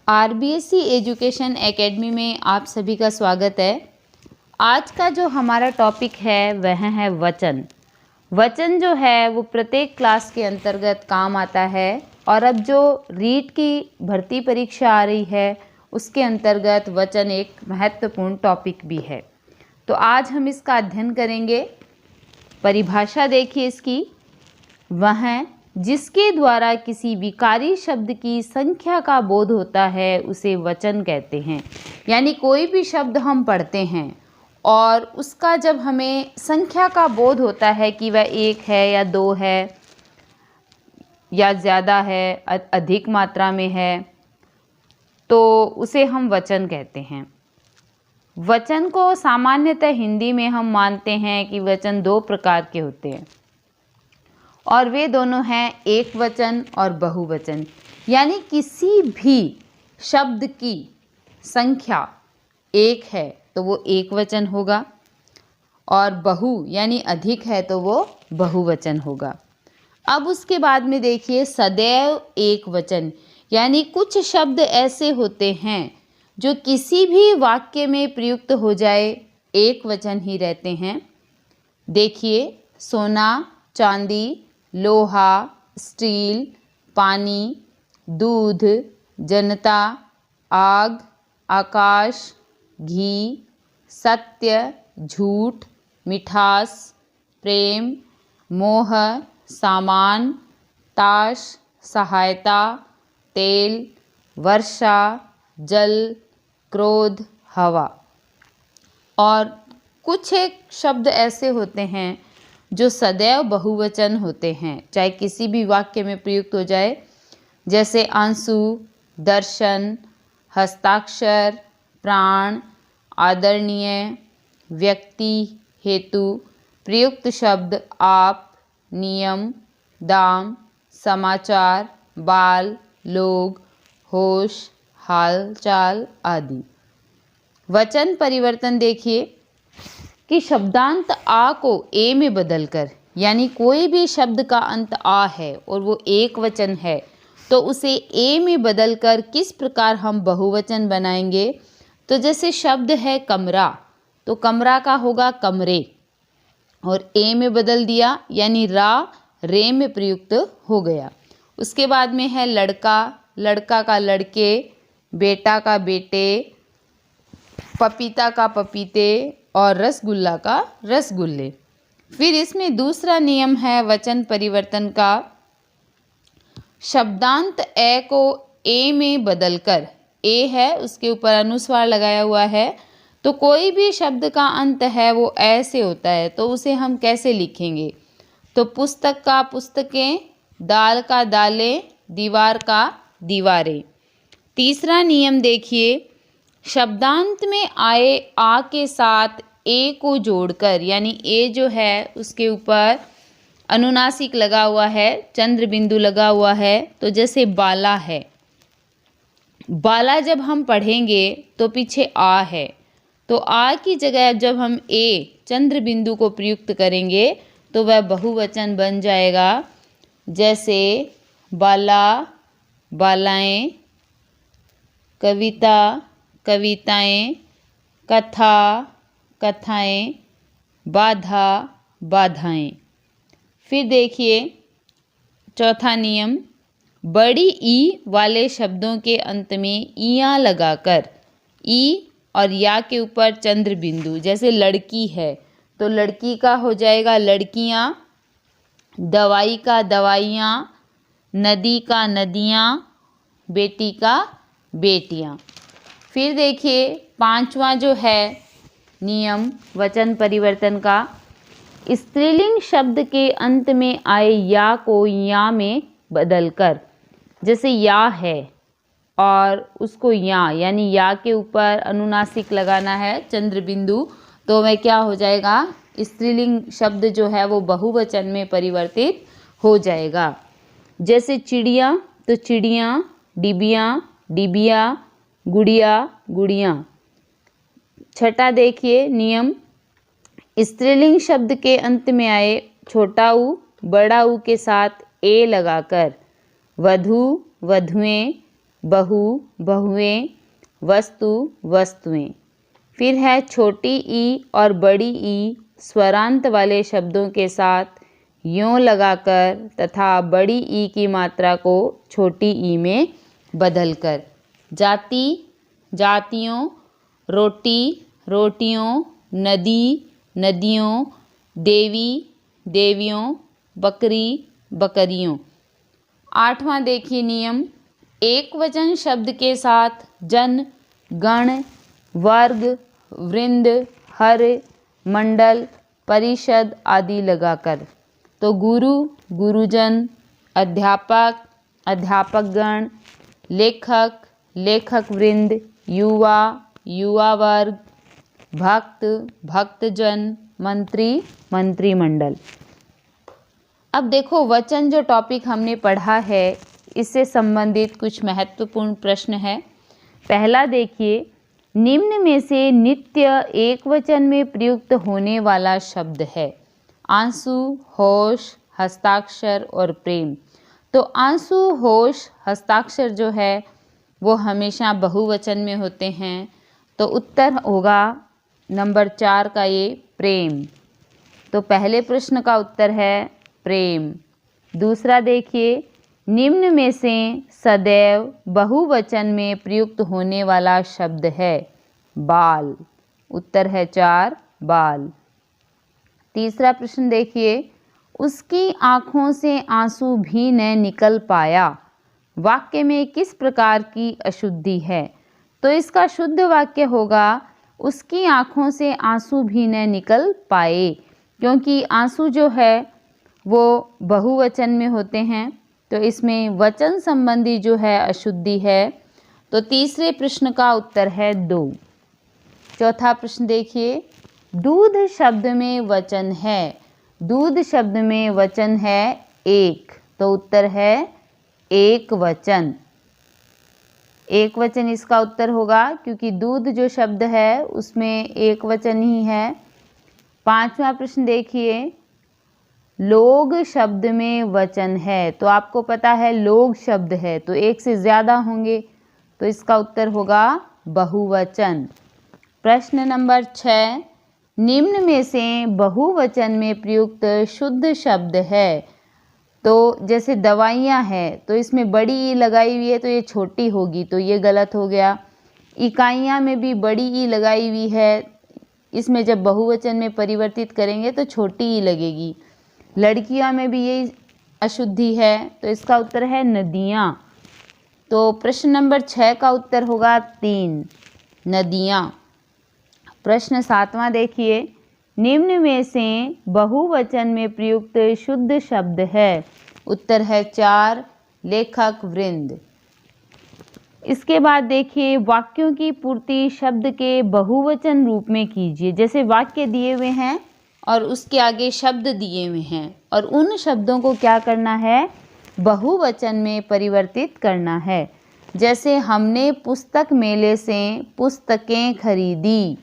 RBSC education academy में आप सभी का स्वागत है। आज का जो हमारा टॉपिक है वह है वचन। वचन जो है वो प्रत्येक क्लास के अंतर्गत काम आता है और अब जो रीट की भर्ती परीक्षा आ रही है उसके अंतर्गत वचन एक महत्वपूर्ण टॉपिक भी है। तो आज हम इसका अध्ययन करेंगे। परिभाषा देखिए इसकी, वह जिसके द्वारा किसी विकारी शब्द की संख्या का बोध होता है उसे वचन कहते हैं। यानी कोई भी शब्द हम पढ़ते हैं और उसका जब हमें संख्या का बोध होता है कि वह एक है या दो है या ज़्यादा है, अधिक मात्रा में है, तो उसे हम वचन कहते हैं। वचन को सामान्यतः हिंदी में हम मानते हैं कि वचन दो प्रकार के होते हैं और वे दोनों हैं एक वचन और बहुवचन। यानी किसी भी शब्द की संख्या एक है तो वो एक वचन होगा और बहु यानी अधिक है तो वो बहुवचन होगा। अब उसके बाद में देखिए सदैव एक वचन, यानी कुछ शब्द ऐसे होते हैं जो किसी भी वाक्य में प्रयुक्त हो जाए एक वचन ही रहते हैं। देखिए सोना, चांदी, लोहा, स्टील, पानी, दूध, जनता, आग, आकाश, घी, सत्य, झूठ, मिठास, प्रेम, मोह, सामान, ताश, सहायता, तेल, वर्षा, जल, क्रोध, हवा। और कुछ एक शब्द ऐसे होते हैं जो सदैव बहुवचन होते हैं, चाहे किसी भी वाक्य में प्रयुक्त हो जाए, जैसे आंसू, दर्शन, हस्ताक्षर, प्राण, आदरणीय, व्यक्ति, हेतु। प्रयुक्त शब्द आप, नियम, दाम, समाचार, बाल, लोग, होश, हालचाल आदि। वचन परिवर्तन देखिए कि शब्दांत आ को ए में बदलकर, यानी कोई भी शब्द का अंत आ है और वो एक वचन है तो उसे ए में बदलकर किस प्रकार हम बहुवचन बनाएंगे। तो जैसे शब्द है कमरा, तो कमरा का होगा कमरे और ए में बदल दिया यानी रा रे में प्रयुक्त हो गया। उसके बाद में है लड़का, लड़का का लड़के, बेटा का बेटे, पपीता का पपीते और रसगुल्ला का रसगुल्ले। फिर इसमें दूसरा नियम है वचन परिवर्तन का, शब्दांत ए को ए में बदलकर, ए है उसके ऊपर अनुस्वार लगाया हुआ है, तो कोई भी शब्द का अंत है वो ऐसे होता है तो उसे हम कैसे लिखेंगे। तो पुस्तक का पुस्तकें, दाल का दालें, दीवार का दीवारें। तीसरा नियम देखिए, शब्दांत में आए आ के साथ ए को जोड़कर, यानी ए जो है उसके ऊपर अनुनासिक लगा हुआ है, चंद्र बिंदु लगा हुआ है, तो जैसे बाला है, बाला जब हम पढ़ेंगे तो पीछे आ है, तो आ की जगह जब हम ए चंद्र बिंदु को प्रयुक्त करेंगे तो वह बहुवचन बन जाएगा। जैसे बाला, बालाएं, कविता, कविताएं, कथा, कथाएं, बाधा, बाधाएं। फिर देखिए चौथा नियम, बड़ी ई वाले शब्दों के अंत में इयां लगाकर, ई और या के ऊपर चंद्र बिंदु, जैसे लड़की है तो लड़की का हो जाएगा लड़कियां, दवाई का दवाइयाँ, नदी का नदियाँ, बेटी का बेटियाँ। फिर देखिए पांचवा जो है नियम वचन परिवर्तन का, स्त्रीलिंग शब्द के अंत में आए या को या में बदलकर, जैसे या है और उसको या यानी या के ऊपर अनुनासिक लगाना है चंद्र बिंदु, तो वह क्या हो जाएगा, स्त्रीलिंग शब्द जो है वो बहुवचन में परिवर्तित हो जाएगा। जैसे चिड़िया तो चिड़िया, डिबिया, डिबिया, गुड़िया, गुड़ियाँ। छठा देखिए नियम, स्त्रीलिंग शब्द के अंत में आए छोटा ऊ बड़ा ऊ के साथ ए लगाकर, वधू, वधुएं, बहु, बहुएं, वस्तु, वस्तुएं। फिर है छोटी ई और बड़ी ई स्वरांत वाले शब्दों के साथ यों लगाकर तथा बड़ी ई की मात्रा को छोटी ई में बदलकर। जाति, जातियों, रोटी, रोटियों, नदी, नदियों, देवी, देवियों, बकरी, बकरियों। 8वां देखिए नियम, एक वचन शब्द के साथ जन, गण, वर्ग, वृंद, हर, मंडल, परिषद आदि लगाकर। तो गुरु, गुरुजन, अध्यापक, अध्यापकगण, लेखक, लेखक वृंद, युवा, युवा वर्ग, भक्त, भक्तजन, मंत्री, मंत्रिमंडल। अब देखो वचन जो टॉपिक हमने पढ़ा है इससे संबंधित कुछ महत्वपूर्ण प्रश्न है। पहला देखिए, निम्न में से नित्य एक वचन में प्रयुक्त होने वाला शब्द है। आंसू, होश, हस्ताक्षर और प्रेम। तो आंसू, होश, हस्ताक्षर जो है वो हमेशा बहुवचन में होते हैं। तो उत्तर होगा नंबर 4 का ये प्रेम। तो पहले प्रश्न का उत्तर है प्रेम। दूसरा देखिए, निम्न में से सदैव बहुवचन में प्रयुक्त होने वाला शब्द है बाल। उत्तर है 4 बाल। तीसरा प्रश्न देखिए, उसकी आँखों से आंसू भी न निकल पाया। वाक्य में किस प्रकार की अशुद्धि है? तो इसका शुद्ध वाक्य होगा उसकी आँखों से आंसू भी न निकल पाए, क्योंकि आंसू जो है वो बहुवचन में होते हैं। तो इसमें वचन संबंधी जो है अशुद्धि है। तो तीसरे प्रश्न का उत्तर है 2। चौथा प्रश्न देखिए, दूध शब्द में वचन है। दूध शब्द में वचन है एक। तो उत्तर है एक वचन। एक वचन इसका उत्तर होगा, क्योंकि दूध जो शब्द है उसमें एक वचन ही है। 5वां प्रश्न देखिए, लोग शब्द में वचन है। तो आपको पता है लोग शब्द है तो एक से ज़्यादा होंगे, तो इसका उत्तर होगा बहुवचन। प्रश्न नंबर 6, निम्न में से बहुवचन में प्रयुक्त शुद्ध शब्द है। तो जैसे दवाइयाँ हैं तो इसमें बड़ी ई लगाई हुई है तो ये छोटी होगी, तो ये गलत हो गया। इकाइयाँ में भी बड़ी ई लगाई हुई है, इसमें जब बहुवचन में परिवर्तित करेंगे तो छोटी ई लगेगी। लड़कियाँ में भी यही अशुद्धि है, तो इसका उत्तर है नदियाँ। तो प्रश्न नंबर 6 का उत्तर होगा 3 नदियाँ। प्रश्न 7वां देखिए, निम्न में से बहुवचन में प्रयुक्त शुद्ध शब्द है। उत्तर है 4 लेखक वृंद। इसके बाद देखिए, वाक्यों की पूर्ति शब्द के बहुवचन रूप में कीजिए। जैसे वाक्य दिए हुए हैं और उसके आगे शब्द दिए हुए हैं और उन शब्दों को क्या करना है, बहुवचन में परिवर्तित करना है। जैसे हमने पुस्तक मेले से पुस्तकें खरीदी,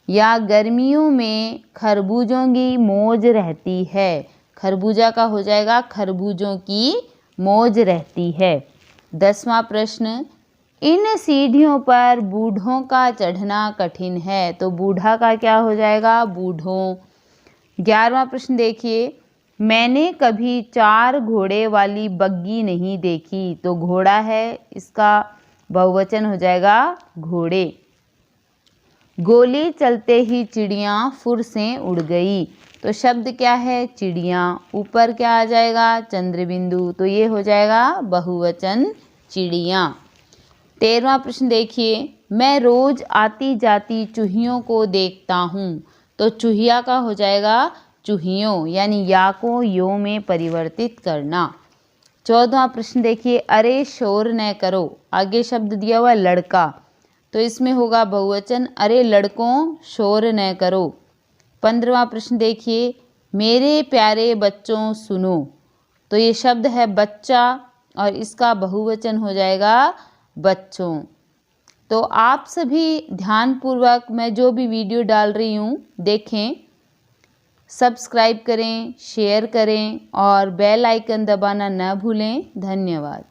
या गर्मियों में खरबूजों की मौज रहती है। खरबूजा का हो जाएगा खरबूजों की मौज रहती है। 10वां प्रश्न, इन सीढ़ियों पर बूढ़ों का चढ़ना कठिन है। तो बूढ़ा का क्या हो जाएगा, बूढ़ों। 11वां प्रश्न देखिए, मैंने कभी 4 घोड़े वाली बग्गी नहीं देखी। तो घोड़ा है, इसका बहुवचन हो जाएगा घोड़े। गोली चलते ही चिड़ियाँ फुर से उड़ गई। तो शब्द क्या है, चिड़ियाँ। ऊपर क्या आ जाएगा, चंद्रबिंदु। तो ये हो जाएगा बहुवचन चिड़ियाँ। 13वां प्रश्न देखिए, मैं रोज आती जाती चूहियों को देखता हूँ। तो चूहिया का हो जाएगा चूहियों, यानी या को यो में परिवर्तित करना। 14वां प्रश्न देखिए, अरे शोर न करो। आगे शब्द दिया हुआ लड़का, तो इसमें होगा बहुवचन, अरे लड़कों शोर न करो। 15वां प्रश्न देखिए, मेरे प्यारे बच्चों सुनो। तो ये शब्द है बच्चा और इसका बहुवचन हो जाएगा बच्चों। तो आप सभी ध्यानपूर्वक मैं जो भी वीडियो डाल रही हूँ देखें, सब्सक्राइब करें, शेयर करें और बेल आइकन दबाना न भूलें। धन्यवाद।